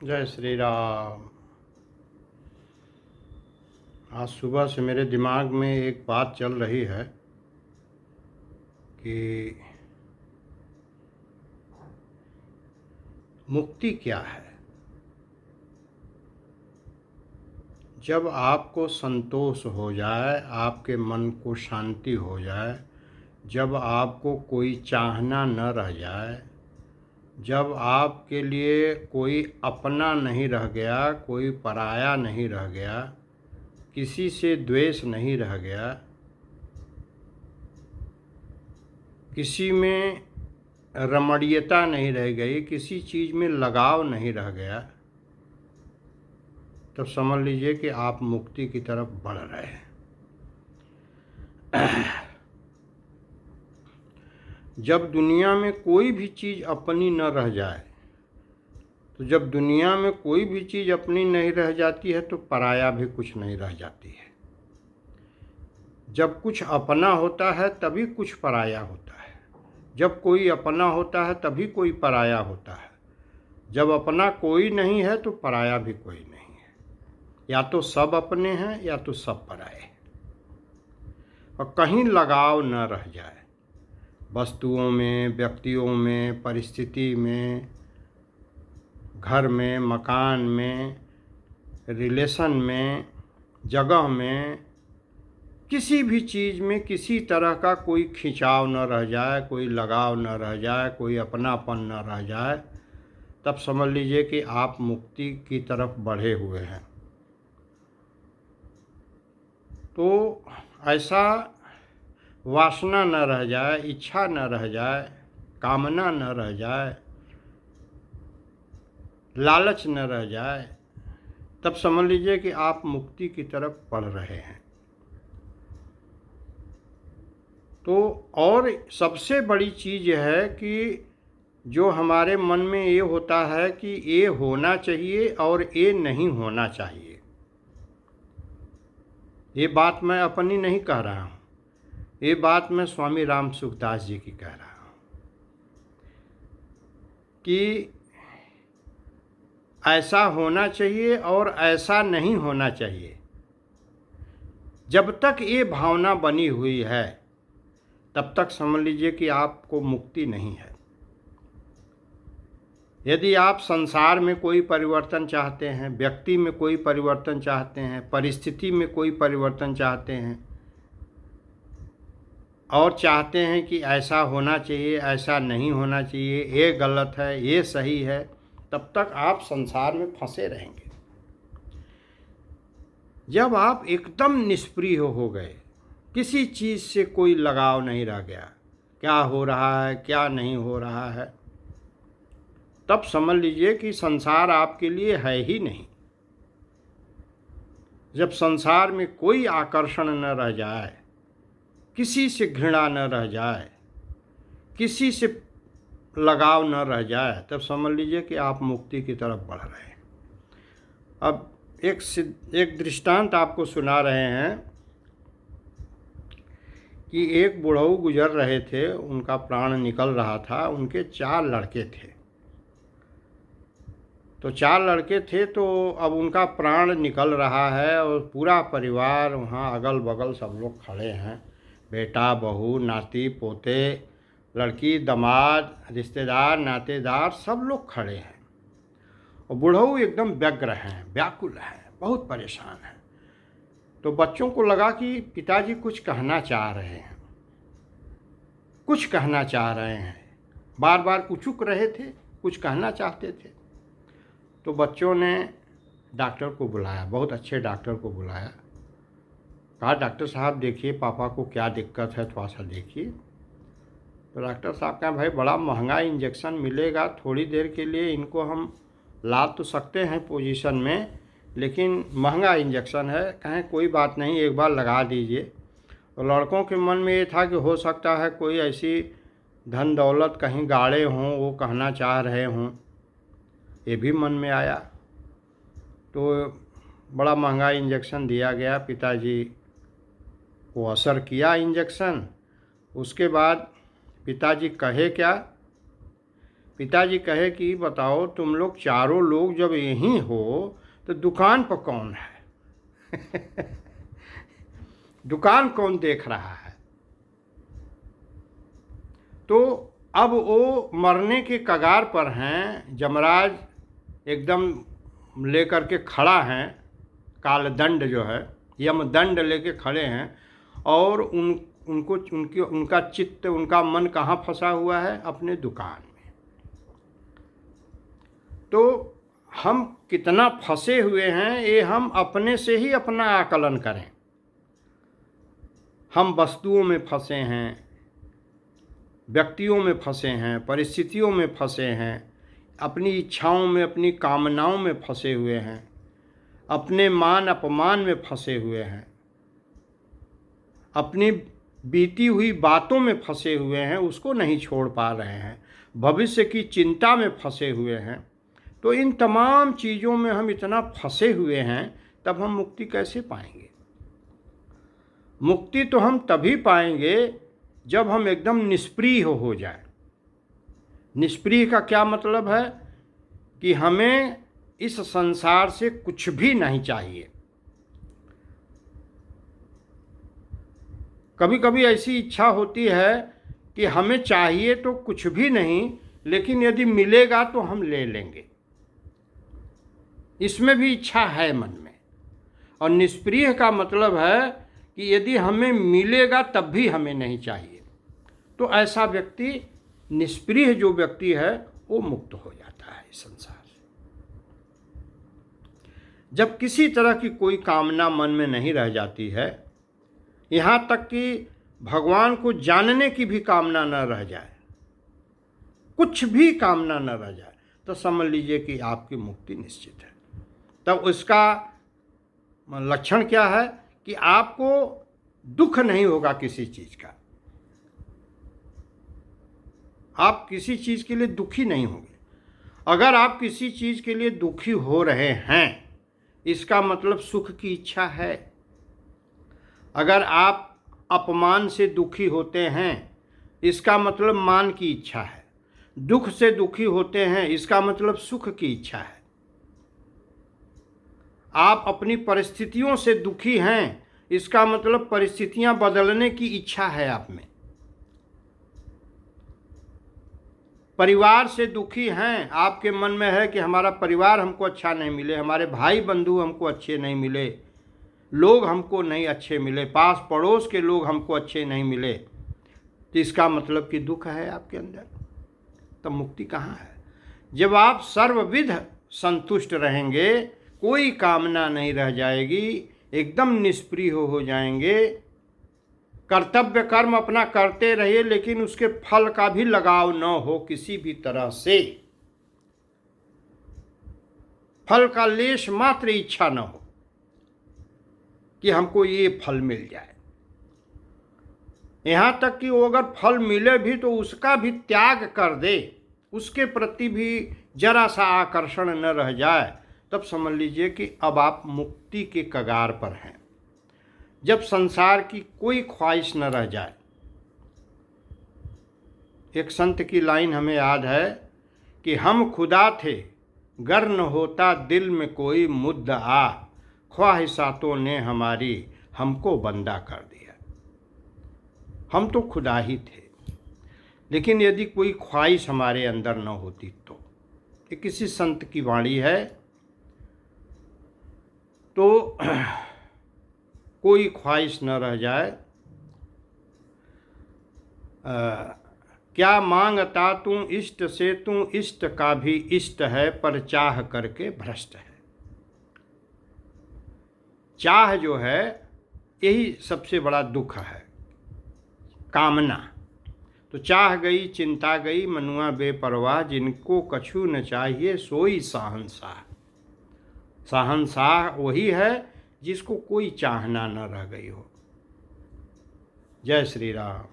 जय श्री राम। आज सुबह से मेरे दिमाग में एक बात चल रही है कि मुक्ति क्या है। जब आपको संतोष हो जाए, आपके मन को शांति हो जाए, जब आपको कोई चाहना न रह जाए, जब आपके लिए कोई अपना नहीं रह गया, कोई पराया नहीं रह गया, किसी से द्वेष नहीं रह गया, किसी में रमणीयता नहीं रह गई, किसी चीज़ में लगाव नहीं रह गया, तब समझ लीजिए कि आप मुक्ति की तरफ बढ़ रहे हैं। जब दुनिया में कोई भी चीज़ अपनी न रह जाए, तो जब दुनिया में कोई भी चीज़ अपनी नहीं रह जाती है तो पराया भी कुछ नहीं रह जाती है। जब कुछ अपना होता है तभी कुछ पराया होता है। जब कोई अपना होता है तभी कोई पराया होता है। जब अपना कोई नहीं है तो पराया भी कोई नहीं है। या तो सब अपने हैं या तो सब पराए हैं। और कहीं लगाव न रह जाए, वस्तुओं में, व्यक्तियों में, परिस्थिति में, घर में, मकान में, रिलेशन में, जगह में, किसी भी चीज़ में किसी तरह का कोई खिंचाव न रह जाए, कोई लगाव न रह जाए, कोई अपनापन न रह जाए, तब समझ लीजिए कि आप मुक्ति की तरफ बढ़े हुए हैं। तो ऐसा वासना न रह जाए, इच्छा न रह जाए, कामना न रह जाए, लालच न रह जाए, तब समझ लीजिए कि आप मुक्ति की तरफ बढ़ रहे हैं। तो और सबसे बड़ी चीज़ है कि जो हमारे मन में ये होता है कि ये होना चाहिए और ये नहीं होना चाहिए। ये बात मैं अपनी नहीं कह रहा हूँ, ये बात मैं स्वामी राम सुखदास जी की कह रहा हूँ कि ऐसा होना चाहिए और ऐसा नहीं होना चाहिए। जब तक ये भावना बनी हुई है तब तक समझ लीजिए कि आपको मुक्ति नहीं है। यदि आप संसार में कोई परिवर्तन चाहते हैं, व्यक्ति में कोई परिवर्तन चाहते हैं, परिस्थिति में कोई परिवर्तन चाहते हैं और चाहते हैं कि ऐसा होना चाहिए, ऐसा नहीं होना चाहिए, ये गलत है, ये सही है, तब तक आप संसार में फंसे रहेंगे। जब आप एकदम निष्प्रिय हो गए, किसी चीज़ से कोई लगाव नहीं रह गया, क्या हो रहा है क्या नहीं हो रहा है, तब समझ लीजिए कि संसार आपके लिए है ही नहीं। जब संसार में कोई आकर्षण न रह जाए, किसी से घृणा न रह जाए, किसी से लगाव न रह जाए, तब समझ लीजिए कि आप मुक्ति की तरफ बढ़ रहे हैं। अब एक दृष्टांत आपको सुना रहे हैं कि एक बुढ़ऊ गुजर रहे थे, उनका प्राण निकल रहा था। उनके 4 लड़के थे। तो 4 लड़के थे, तो अब उनका प्राण निकल रहा है और पूरा परिवार वहाँ अगल बगल सब लोग खड़े हैं। बेटा, बहू, नाती, पोते, लड़की, दामाद, रिश्तेदार, नातेदार सब लोग खड़े हैं। और बुढ़ऊ एकदम व्यग्र हैं, व्याकुल हैं, बहुत परेशान हैं। तो बच्चों को लगा कि पिताजी कुछ कहना चाह रहे हैं, कुछ कहना चाह रहे हैं, बार बार उचुक रहे थे, कुछ कहना चाहते थे। तो बच्चों ने डॉक्टर को बुलाया, बहुत अच्छे डॉक्टर को बुलाया। कहा, डॉक्टर साहब देखिए पापा को क्या दिक्कत है, थोड़ा सा देखिए। तो डॉक्टर साहब कहा, भाई बड़ा महंगा इंजेक्शन मिलेगा, थोड़ी देर के लिए इनको हम ला तो सकते हैं पोजीशन में, लेकिन महंगा इंजेक्शन है। कहें कोई बात नहीं, एक बार लगा दीजिए। और लड़कों के मन में ये था कि हो सकता है कोई ऐसी धन दौलत कहीं गाड़े हों, वो कहना चाह रहे हों, ये भी मन में आया। तो बड़ा महंगा इंजेक्शन दिया गया। पिताजी को असर किया इंजेक्शन। उसके बाद पिताजी कहे क्या पिताजी कहे कि बताओ तुम लोग चारों लोग जब यहीं हो तो दुकान पर कौन है? दुकान कौन देख रहा है? तो अब वो मरने के कगार पर हैं, यमराज एकदम लेकर के खड़ा हैं, कालदंड जो है यमदंड लेके खड़े हैं, और उनका चित्त, उनका मन कहाँ फंसा हुआ है? अपने दुकान में। तो हम कितना फंसे हुए हैं ये हम अपने से ही अपना आकलन करें। हम वस्तुओं में फंसे हैं, व्यक्तियों में फंसे हैं, परिस्थितियों में फंसे हैं, अपनी इच्छाओं में, अपनी कामनाओं में फंसे हुए हैं, अपने मान अपमान में फंसे हुए हैं, अपनी बीती हुई बातों में फंसे हुए हैं, उसको नहीं छोड़ पा रहे हैं, भविष्य की चिंता में फंसे हुए हैं। तो इन तमाम चीज़ों में हम इतना फंसे हुए हैं, तब हम मुक्ति कैसे पाएंगे? मुक्ति तो हम तभी पाएंगे जब हम एकदम निष्प्रिय हो जाए। निष्प्रिय का क्या मतलब है? कि हमें इस संसार से कुछ भी नहीं चाहिए। कभी कभी ऐसी इच्छा होती है कि हमें चाहिए तो कुछ भी नहीं, लेकिन यदि मिलेगा तो हम ले लेंगे। इसमें भी इच्छा है मन में। और निष्प्रिय का मतलब है कि यदि हमें मिलेगा तब भी हमें नहीं चाहिए। तो ऐसा व्यक्ति, निष्प्रिय जो व्यक्ति है, वो मुक्त हो जाता है इस संसार से। जब किसी तरह की कोई कामना मन में नहीं रह जाती है, यहाँ तक कि भगवान को जानने की भी कामना न रह जाए, कुछ भी कामना न रह जाए, तो समझ लीजिए कि आपकी मुक्ति निश्चित है। तब उसका लक्षण क्या है? कि आपको दुख नहीं होगा किसी चीज़ का, आप किसी चीज़ के लिए दुखी नहीं होंगे। अगर आप किसी चीज़ के लिए दुखी हो रहे हैं, इसका मतलब सुख की इच्छा है। अगर आप अपमान से दुखी होते हैं, इसका मतलब मान की इच्छा है। दुख से दुखी होते हैं, इसका मतलब सुख की इच्छा है। आप अपनी परिस्थितियों से दुखी हैं, इसका मतलब परिस्थितियां बदलने की इच्छा है आप में। परिवार से दुखी हैं, आपके मन में है कि हमारा परिवार हमको अच्छा नहीं मिले, हमारे भाई बंधु हमको अच्छे नहीं मिले, लोग हमको नहीं अच्छे मिले, पास पड़ोस के लोग हमको अच्छे नहीं मिले, तो इसका मतलब कि दुख है आपके अंदर। तब मुक्ति कहाँ है? जब आप सर्वविध संतुष्ट रहेंगे, कोई कामना नहीं रह जाएगी, एकदम निष्प्रिय हो जाएंगे, कर्तव्य कर्म अपना करते रहिए, लेकिन उसके फल का भी लगाव न हो किसी भी तरह से, फल का लेश मात्र इच्छा न हो कि हमको ये फल मिल जाए। यहाँ तक कि वो अगर फल मिले भी तो उसका भी त्याग कर दे, उसके प्रति भी जरा सा आकर्षण न रह जाए, तब समझ लीजिए कि अब आप मुक्ति के कगार पर हैं। जब संसार की कोई ख्वाहिश न रह जाए। एक संत की लाइन हमें याद है कि हम खुदा थे गर न होता दिल में कोई मुद्दा, ख्वाहिशातों ने हमारी हमको बंदा कर दिया। हम तो खुदा ही थे, लेकिन यदि कोई ख्वाहिश हमारे अंदर न होती तो। ये किसी संत की वाणी है। तो कोई ख्वाहिश न रह जाए। क्या मांगता तू इष्ट से, तू इष्ट का भी इष्ट है, पर चाह करके भ्रष्ट है। चाह जो है यही सबसे बड़ा दुख है, कामना। तो चाह गई चिंता गई मनुआ बेपरवाह, जिनको कछु न चाहिए सोई शाहंशाह। शाहंशाह वही है जिसको कोई चाहना न रह गई हो। जय श्री राम।